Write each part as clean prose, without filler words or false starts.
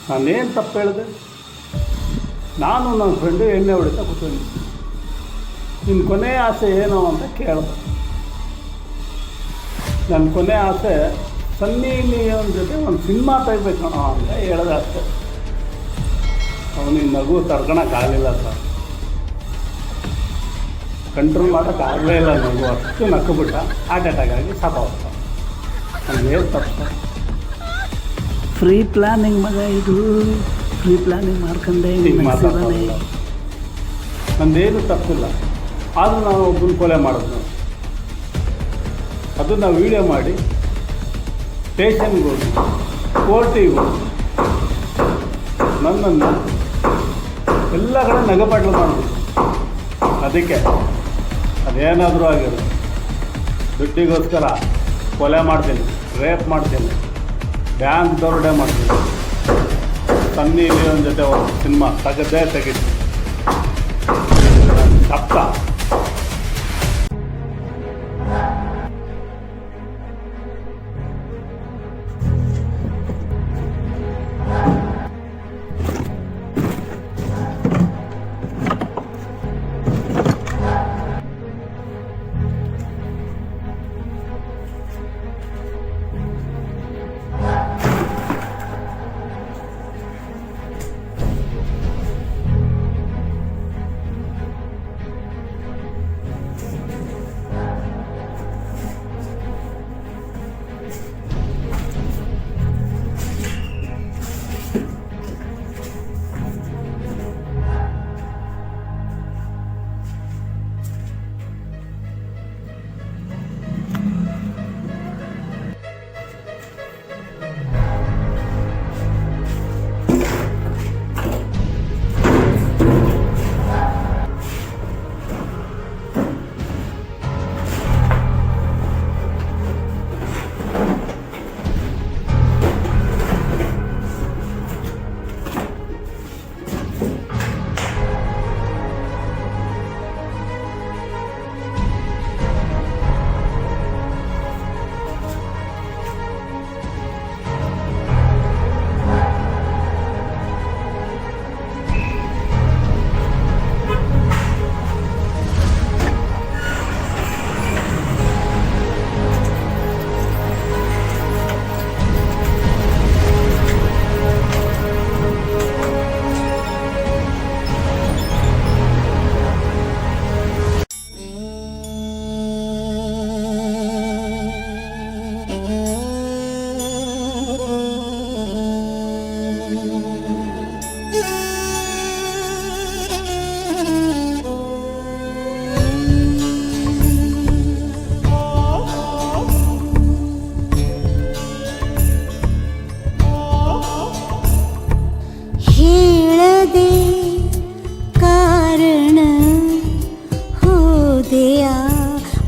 ನಾನೇನು ತಪ್ಪು ಹೇಳಿದೆ? ನಾನು ನನ್ನ ಫ್ರೆಂಡು ಎಣ್ಣೆ ಹೊಡಿತಾ ಕೂತ್ಕೊಂಡು ನಿನ್ನ ಕೊನೆ ಆಸೆ ಏನು ಅಂತ ಕೇಳಿದೆ. ನನ್ನ ಕೊನೆ ಆಸೆ ಸನ್ನಿ ಲಿಯೋನ್ ಜೊತೆ ಒಂದು ಸಿನಿಮಾ ತೆಗಿಬೇಕು ಅಂತ ಹೇಳಿದೆ ಅಷ್ಟೆ. ಅವನಿಗೆ ನಗು ತಡ್ಕೊಳಕ್ಕಾಗಲಿಲ್ಲ ಸರ್, ಕಂಟ್ರೋಲ್ ಮಾಡೋಕ್ಕಾಗಲೇ ಇಲ್ಲ. ನಗು ಅಷ್ಟು ನಕ್ಕುಬಿಟ್ಟ, ಹಾರ್ಟ್ ಅಟ್ಯಾಕ್ ಆಗಿ ಸಾಕಾಗ್ತ. ನನಗೇನು ತಪ್ಪು? ಫ್ರೀ ಪ್ಲಾನಿಂಗ್ ಮಗ, ಇದು ಫ್ರೀ ಪ್ಲಾನಿಂಗ್ ಮಾಡ್ಕೊಂಡೆ ಮಾತಾಡ್ತಾರಲ್ಲ, ನಂದೇನು ತಪ್ಪಿಲ್ಲ. ಆದರೂ ನಾನು ಒಬ್ಬನ ಕೊಲೆ ಮಾಡಿದ್ನು. ಅದು ನಾವು ವೀಡಿಯೋ ಮಾಡಿ ಸ್ಟೇಷನ್ಗೆ ಹೋಗಿ ಕೋರ್ಟಿಗೆ ಹೋಗಿ ನನ್ನನ್ನು ಎಲ್ಲ ಕಡೆ ನಗಪಾಟ್ಲು ಮಾಡಿದ್ರು. ಅದಕ್ಕೆ ಅದೇನಾದರೂ ಆಗಿರೋದು, ದುಡ್ಡಿಗೋಸ್ಕರ ಕೊಲೆ ಮಾಡ್ತೀನಿ, ರೇಪ್ ಮಾಡ್ತೀನಿ, ಬ್ಯಾಂಕ್ ದರೋಡೆ ಮಾಡ್ತೀನಿ, ಸನ್ನಿ ಲಿಯೋನ್ ಜೊತೆ ಒಂದು ಸಿನಿಮಾ ತೆಗಿತೀನಿ. ತಪ್ಪ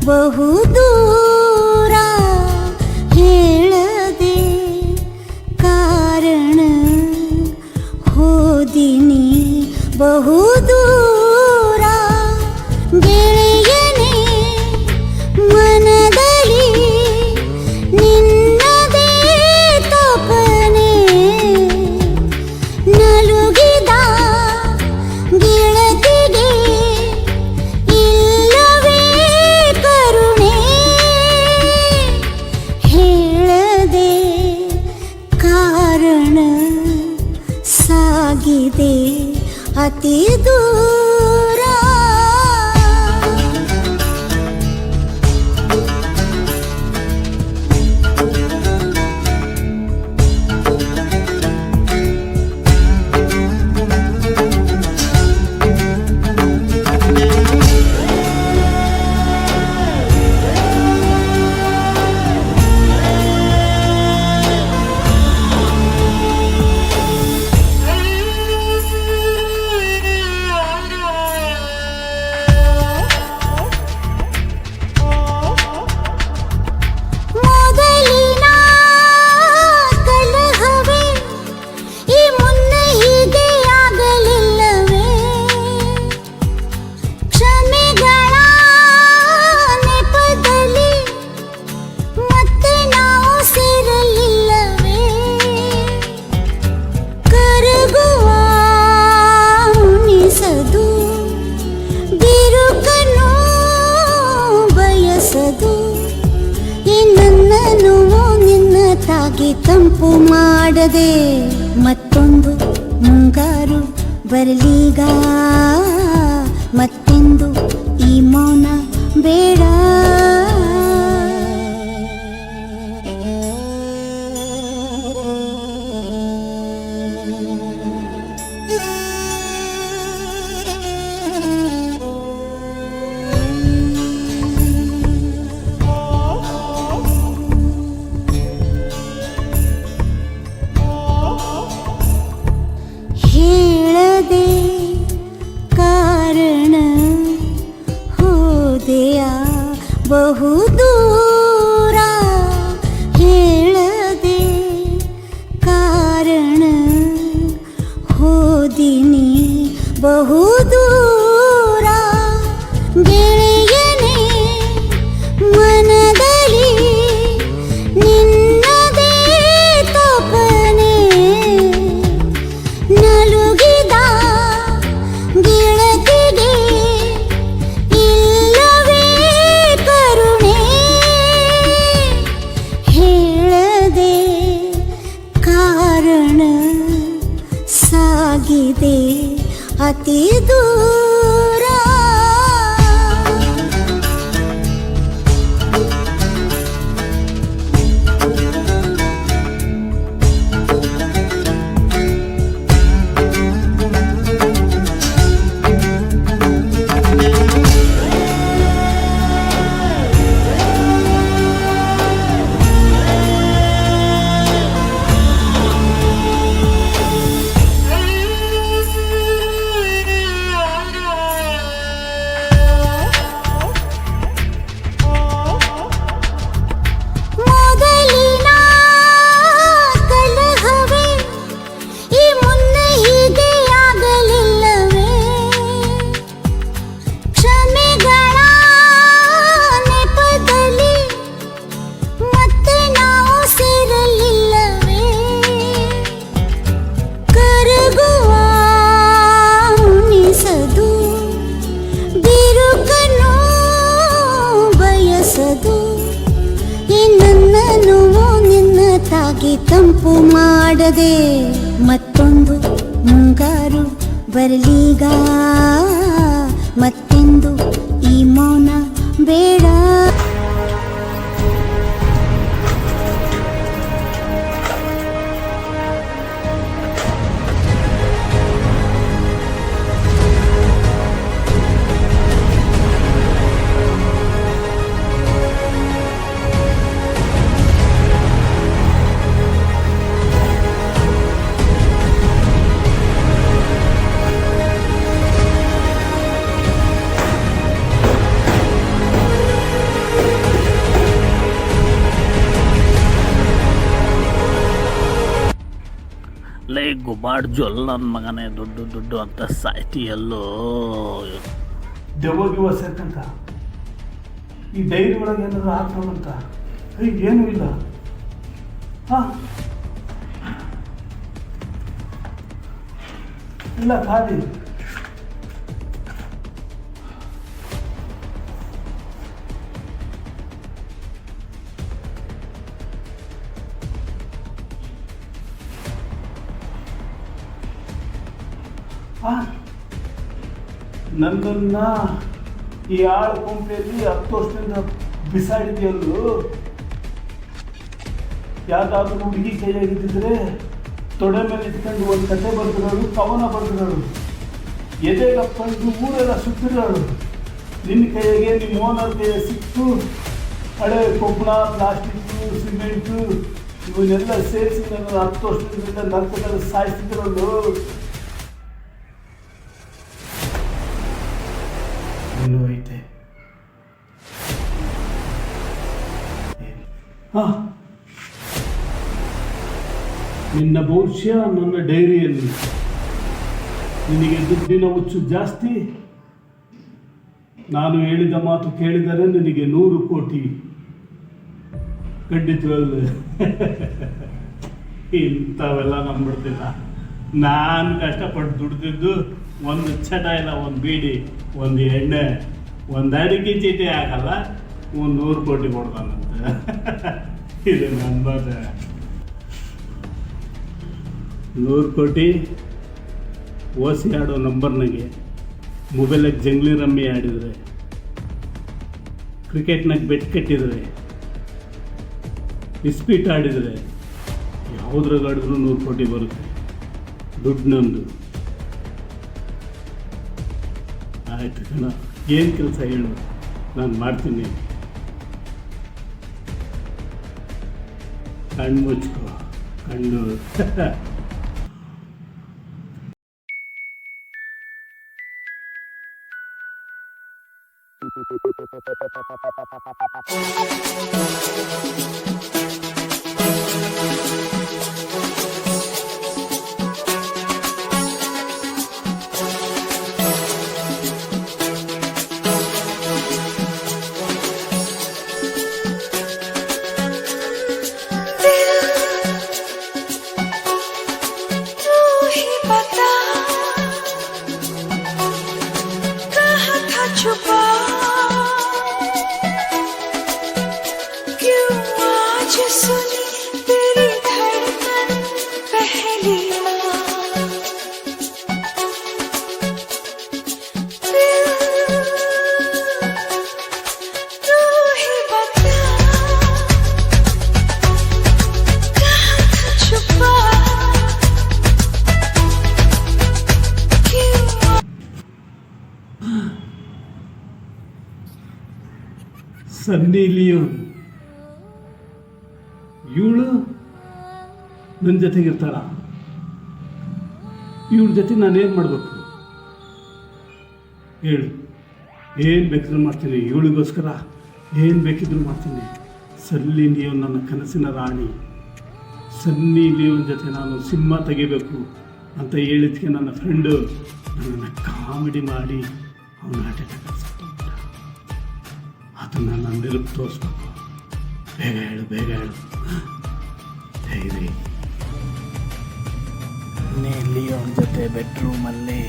ಬಹುದೂರ ಹೇಳದೆ ಕಾರಣ ಹೋದಿನಿ ಬಹುದೂರ ಗೆಳೆಯನೇ ಮನದಲ್ಲಿ ನಿನ್ನದೇ ತಪನೆ ನಲುಗಿದ ಗೆಳತಿಗೆ ಇಲ್ಲವೇ ಕರುಣೆ ಬಯಸದು ಈ ನನ್ನ ನೋವು ನಿನ್ನ ತಾಗಿ ತಂಪು ಮಾಡದೆ ಮತ್ತೊಂದು ಮುಂಗಾರು ಬರಲೀಗ ಮತ್ತೆಂದು ಈ ಮೌನ ಬೇಡ. ಹೇಳದೆ ಕಾರಣ ಹೋದೆಯ ಬಹುದೂರ, ಹೇಳದೆ ಕಾರಣ ಹೋದಿನಿ ಬಹುದೂರ. ಗೆಳೆಯನೇ ಮನದಲ್ಲಿ ನಿನ್ನದೇ ತಪನೆ, ನಲುಗಿದ ಗೆಳತಿಗೆ ಇಲ್ಲವೇ ಕರುಣೆ. ಹೇಳದೆ ಕಾರಣ ಸಾಗಿದೆ ಅತಿ ದೂರ. ಮೊದಲಿನ ಕಲಹವೇ ಈ ಮುನ್ನ ಹೀಗೆ ಆಗಲಿಲ್ಲವೇ? ಕ್ಷಮೆಗಳ ನೆಪದಲ್ಲಿ ಮತ್ತೆ ನಾವು ಸೇರಲಿಲ್ಲವೇ? ಕರಗುವ ಉಣಿಸದು ಬಿರುಕನ್ನು ಬಯಸದು ಈ ನನ್ನ ನೋವು ನಿನ್ನ ತಾಗಿ ತಂಪು ಮಾಡದೆ ಮತ್ತೊಂದು ಮುಂಗಾರು ಬರಲೀಗ ಮತ್ತೆಂದು ಈ ಮೌನ ಬೇಡ. ಲೈ ಗುಬಾಡ್ ಜೊಲ್ ನನ್ನ ಮಗನೇ ದುಡ್ಡು ದುಡ್ಡು ಅಂತ ಸಾಯ್ತಿಯಲ್ಲೋ. ದೆವ್ವಗಿವ ಸೇರ್ಕಂತ ಈ ಡೈರಿ ಒಳಗೆ ಏನಾದ್ರು ಹಾಕೋವಂತ ಈಗ ಏನೂ ಇಲ್ಲ. ಹಾಂ ಇಲ್ಲ ಖಾಲಿ. ನನ್ನನ್ನ ಈ ಆಳು ಕೊಂಪೆಯಲ್ಲಿ 10 ವರ್ಷದಿಂದ ಬಿಸಾಡಿದೆಯಲ್ಲೂ. ಯಾವುದಾದ್ರೂ ಹುಡುಗಿ ಕೈಯಾಗಿದ್ದಿದ್ರೆ ತೊಡೆ ಮೇಲೆ ಇಟ್ಕೊಂಡು ಒಂದು ಕತೆ ಬರ್ತಿರೋಳು, ಕವನ ಬರ್ತಿರೋಳು, ಎದೆಗಪ್ಪಂದು ಊರೆಲ್ಲ ಸುತ್ತಿರೋಳು. ನಿನ್ನ ಕೈಯಾಗೆ ನಿಮ್ಮ ಓನರ್ ಕೈಯಾಗ ಸಿಕ್ತು ಹಳೆ ಕೊಬ್ಬಳ, ಪ್ಲಾಸ್ಟಿಕ್ಕು, ಸಿಮೆಂಟು ಇವನ್ನೆಲ್ಲ ಸೇರಿಸಿ ನನ್ನ 10 ವರ್ಷದಿಂದ ನರ್ಕದಲ್ಲಿ ಸಾಯಿಸ್ತಿರೋಳು. ಇನ್ನೂ ಐತೆ. ಹಾಂ, ನಿನ್ನ ಭವಿಷ್ಯ ನನ್ನ ಡೈರಿಯಲ್ಲಿ. ನಿನಗೆ ದುಡ್ಡಿನ ಹುಚ್ಚು ಜಾಸ್ತಿ. ನಾನು ಹೇಳಿದ ಮಾತು ಕೇಳಿದರೆ ನಿನಗೆ 100 ಕೋಟಿ. ಖಂಡಿತವಾಗ್ಲು ಇಂಥವೆಲ್ಲ ನಂಬಿಡ್ತಿಲ್ಲ. ನಾನು ಕಷ್ಟಪಟ್ಟು ದುಡ್ದಿದ್ದು ಒಂದು ಚಟ ಇಲ್ಲ, ಒಂದು ಬೀಡಿ, ಒಂದು ಎಣ್ಣೆ, ಒಂದು ಅಡಿಕೆ ಚೀಟಿ ಆಗಲ್ಲ. ಒಂದು 100 ಕೋಟಿ ಕೊಡ್ತಾನಂತೆ. ಇದು ನಂಬದ 100 ಕೋಟಿ ಓಸಿ ಆಡೋ ನಂಬರ್ನಾಗೆ ಮೊಬೈಲಾಗ ಜಂಗ್ಲಿ ರಮ್ಮಿ ಆಡಿದರೆ, ಕ್ರಿಕೆಟ್ನಾಗ ಬೆಟ್ ಕಟ್ಟಿದರೆ, ಇಸ್ಪೀಟ್ ಆಡಿದರೆ, ಯಾವುದ್ರಾಗ ಆಡಿದ್ರು 100 ಕೋಟಿ ಬರುತ್ತೆ. ದುಡ್ಡು ನಂದು. ಆಯ್ತು ಕಣ, ಏನು ಕೆಲಸ ಹೇಳು, ನಾನು ಮಾಡ್ತೀನಿ. ಕಣ್ಣು ಮುಚ್ಕೋ, ಕಣ್ಣು. छुपा क्यों आज सुनी तेरी धड़कन पहली बार, दिल तू ही बता कहाँ था छुपा क्यों. ಸನ್ನಿ ಲಿಯೋನ್ ಇವಳು ನನ್ನ ಜೊತೆಗಿರ್ತಾಳ. ಇವಳ ಜೊತೆ ನಾನೇನು ಮಾಡಬೇಕು ಹೇಳು? ಏನು ಬೇಕಿದ್ರು ಮಾಡ್ತೀನಿ, ಇವಳಿಗೋಸ್ಕರ ಏನು ಬೇಕಿದ್ರು ಮಾಡ್ತೀನಿ. ಸನ್ನಿ ಲಿಯೋನ್ ನನ್ನ ಕನಸಿನ ರಾಣಿ. ಸನ್ನಿ ಲಿಯೋನ್ ಜೊತೆ ನಾನು ಸಿನಿಮಾ ತೆಗಿಬೇಕು ಅಂತ ಹೇಳಿದ್ಕೆ ನನ್ನ ಫ್ರೆಂಡು ನನ್ನನ್ನು ಕಾಮಿಡಿ ಮಾಡಿ ಅವನ ಆಟ ಅದನ್ನು ನಾನು ನಿರುಪ್ ತೋರಿಸ್ಬೇಕು. ಬೇಗ ಹೇಳು, ಬೇಗ ಹೇಳು. ಹೇಳಿ ಲಿಯೋನ್ ಜೊತೆ ಬೆಡ್ರೂಮಲ್ಲಿ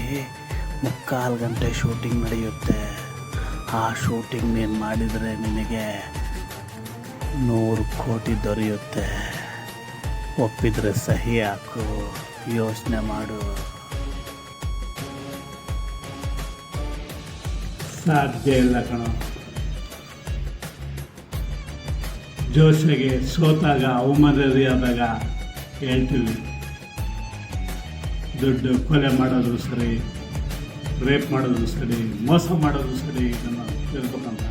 3/4 ಗಂಟೆ ಶೂಟಿಂಗ್ ನಡೆಯುತ್ತೆ. ಆ ಶೂಟಿಂಗ್ ನೀನು ಮಾಡಿದರೆ ನಿನಗೆ 100 ಕೋಟಿ ದೊರೆಯುತ್ತೆ. ಒಪ್ಪಿದರೆ ಸಹಿ ಹಾಕು, ಯೋಚನೆ ಮಾಡು. ಸಾಧ್ಯ ಇಲ್ಲ ಕಣ. ಜೋಶಿಗೆ ಸೋತಾಗ, ಅವಮರ್ಯಾದೆಯಾದಾಗ ಹೇಳ್ತೀವಿ, ದುಡ್ಡು ಕೊಲೆ ಮಾಡೋದು ಸರಿ, ರೇಪ್ ಮಾಡೋದು ಸರಿ, ಮೋಸ ಮಾಡೋದು ಸರಿ, ಇದನ್ನು ತಿಳ್ಬೇಕಂತ.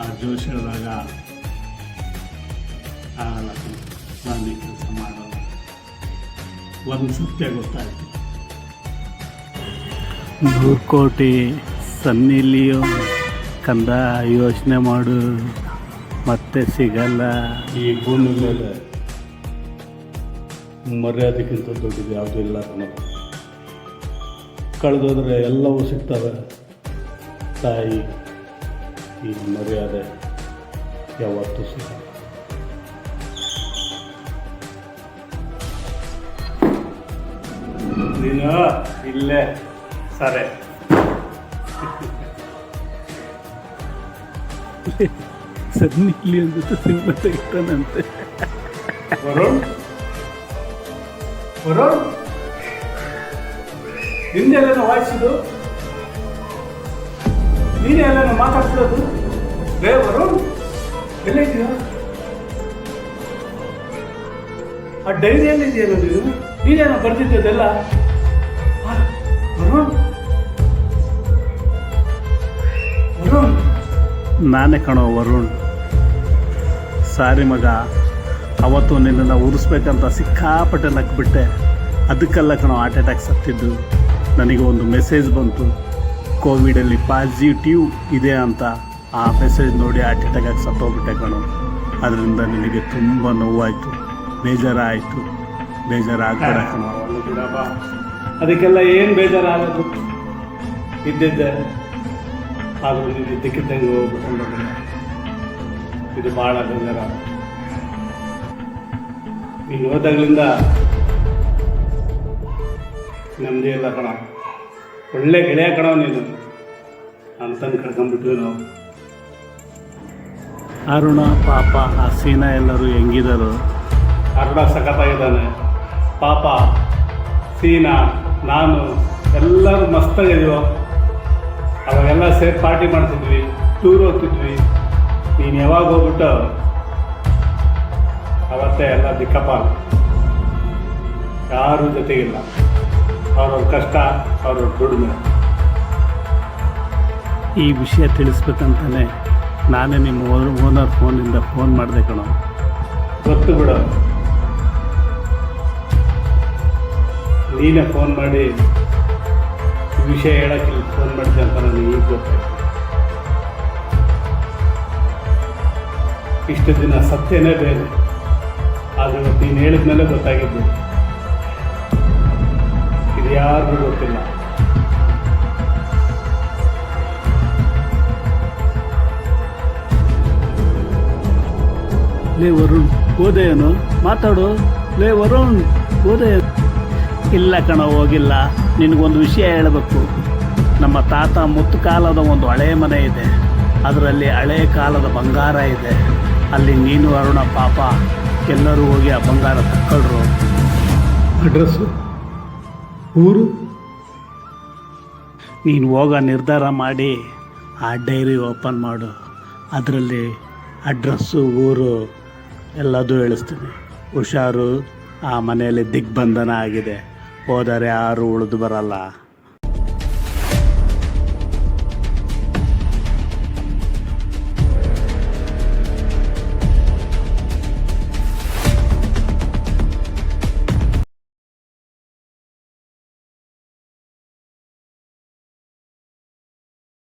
ಆ ಜೋಶ್ ಹೇಳಿದಾಗ ಆಗಲ್ಲ, ನಾನು ಈ ಕೆಲಸ ಮಾಡೋದು. ಒಂದು ಸತ್ಯ ಗೊತ್ತಾಯ್ತು, 100 ಕೋಟಿ ಸನ್ನಿ ಲಿಯೋನ್ ಕಂದ, ಯೋಚನೆ ಮಾಡು, ಮತ್ತೆ ಸಿಗಲ್ಲ. ಈ ಭೂಮಿ ಮೇಲೆ ಮರ್ಯಾದೆಗಿಂತ ದೊಡ್ಡದು ಯಾವುದೂ ಇಲ್ಲ ಕಣ. ಕಳೆದೋದ್ರೆ ಎಲ್ಲವೂ ಸಿಗ್ತವೆ. ತಾಯಿ, ಈ ಮರ್ಯಾದೆ ಯಾವತ್ತೂ ಸಿಗಲ್ಲ. ನೀನು ಇಲ್ಲೇ ಸರಿ. ಸನ್ನಿ ಲಿಯೋನ್ ಜೊತೆ ಸಿನಿಮಾ ತೆಗಿತಾನಂತೆ. ವರುಣ್, ವರುಣ್, ನಿಂದೆಲ್ಲ ವಾಯಿಸಿದು, ನೀನೇ ಎಲ್ಲ ಮಾತಾಡ್ತಿರೋದು. ರೇ ವರುಣ್, ಎಲ್ಲಿದ್ದೀಯ? ಆ ಡೈರಿಯಲ್ಲಿ ಇದೆಯಲ್ಲ ನೀನು, ನೀನೇನೋ ಬರ್ತಿದ್ದದೆಲ್ಲ. ವರುಣ್, ವರುಣ್, ನಾನೇ ಕಣೋ ವರುಣ್. ಸಾರಿ ಮಗ, ಅವತ್ತು ನಿನ್ನನ್ನು ಉರಿಸ್ಬೇಕಂತ ಸಿಕ್ಕಾಪಟ್ಟೆ ನಕ್ಬಿಟ್ಟೆ. ಅದಕ್ಕೆಲ್ಲ ಕಣೋ ಹಾರ್ಟ್ ಅಟ್ಯಾಕ್ ಸತ್ತಿದ್ದು. ನನಗೆ ಒಂದು ಮೆಸೇಜ್ ಬಂತು, ಕೋವಿಡಲ್ಲಿ ಪಾಸಿಟಿವ್ ಇದೆ ಅಂತ. ಆ ಮೆಸೇಜ್ ನೋಡಿ ಹಾರ್ಟ್ ಅಟ್ಯಾಕ್ ಆಗಿ ಸತ್ತೋಗ್ಬಿಟ್ಟೆ ಕಣೋ. ಅದರಿಂದ ನಿನಗೆ ತುಂಬ ನೋವಾಯಿತು, ಬೇಜಾರಾಯಿತು. ಬೇಜಾರಾಗಬೇಡ ಕಣೋ. ಅದಕ್ಕೆಲ್ಲ ಏನು ಬೇಜಾರಾಗೋದು, ಇದ್ದಿದ್ದೆ. ಆದರೂ ನೀವು ಇದ್ದಕ್ಕಿದ್ದಂಗೆ ಹೋಗ್ಬಿಟ್ಟು ಇದು ಭಾಳ ಬೇಜಾರ. ನೀನು ಹೋದಾಗ್ಲಿಂದ ನಮ್ಮದೇ ಇಲ್ಲ ಕಣ. ಒಳ್ಳೆ ಗೆಳೆಯ ಕಣ ನೀನು. ಅಂತಂದು ಕಳ್ಕೊಂಡ್ಬಿಟ್ವಿ ನಾವು. ಅರುಣ ಪಾಪ ಆ ಸೀನಾ ಎಲ್ಲರೂ ಹೆಂಗಿದರು? ಅರುಣ ಸಖತ್ತಾಗಿದ್ದಾನೆ ಪಾಪ. ಸೀನಾ ನಾನು ಎಲ್ಲರೂ ಮಸ್ತಾಗಿದ್ದೀವೋ. ಅವಾಗೆಲ್ಲ ಸೇರಿ ಪಾರ್ಟಿ ಮಾಡ್ತಿದ್ವಿ, ಟೂರ್ ಹೋಗ್ತಿದ್ವಿ. ನೀನು ಯಾವಾಗ ಹೋಗ್ಬಿಟ್ಟು ಅವತ್ತೇ ಎಲ್ಲ ದಿಕ್ಕಪ್ಪ, ಯಾರೂ ಜೊತೆಗಿಲ್ಲ. ಅವ್ರವ್ರ ಕಷ್ಟ, ಅವ್ರವ್ರ ದುಡಿಮೆ. ಈ ವಿಷಯ ತಿಳಿಸ್ಬೇಕಂತಾನೆ ನಾನೇ ನಿಮ್ಮ ಓನರ್ ಫೋನಿಂದ ಫೋನ್ ಮಾಡಿದೆ ಕಣೋ. ಗೊತ್ತು ಬಿಡು, ನೀನೇ ಫೋನ್ ಮಾಡಿ ಈ ವಿಷಯ ಹೇಳೋಕ್ಕೆ ಫೋನ್ ಮಾಡಿದೆ ಅಂತ ನನಗೆ ಈಗ ಗೊತ್ತಾಯ್ತು. ಇಷ್ಟು ದಿನ ಸತ್ಯನೇ ಬೇರೆ, ಆದರೆ ಇವತ್ತು ನೀನು ಹೇಳಿದ್ಮೇಲೆ ಗೊತ್ತಾಗಿದ್ದು. ಇದು ಯಾರಿಗೂ ಗೊತ್ತಿಲ್ಲ. ಲೇ ವರುಣ್, ಹೋದೆ ಏನು? ಮಾತಾಡು. ಲೇ ವರುಣ್, ಹೋದೆ? ಇಲ್ಲ ಕಣ, ಹೋಗಿಲ್ಲ. ನಿನಗೊಂದು ವಿಷಯ ಹೇಳಬೇಕು. ನಮ್ಮ ತಾತ ಮುತ್ತು ಕಾಲದ ಒಂದು ಹಳೆಯ ಮನೆ ಇದೆ, ಅದರಲ್ಲಿ ಹಳೆಯ ಕಾಲದ ಬಂಗಾರ ಇದೆ. ಅಲ್ಲಿ ನೀನು ಅರುಣ ಪಾಪ ಎಲ್ಲರೂ ಹೋಗಿ ಆ ಬಂಗಾರ ತಕ್ಕೊಳ್ರು. ಅಡ್ರೆಸ್ಸು, ಊರು ನೀನು ಹೋಗೋ ನಿರ್ಧಾರ ಮಾಡಿ ಆ ಡೈರಿ ಓಪನ್ ಮಾಡು. ಅದರಲ್ಲಿ ಅಡ್ರೆಸ್ಸು, ಊರು ಎಲ್ಲದೂ ಹೇಳಿಸ್ತೀನಿ. ಹುಷಾರು, ಆ ಮನೆಯಲ್ಲಿ ದಿಗ್ಬಂಧನ ಆಗಿದೆ. ಹೋದರೆ ಯಾರು ಉಳಿದು ಬರಲ್ಲ.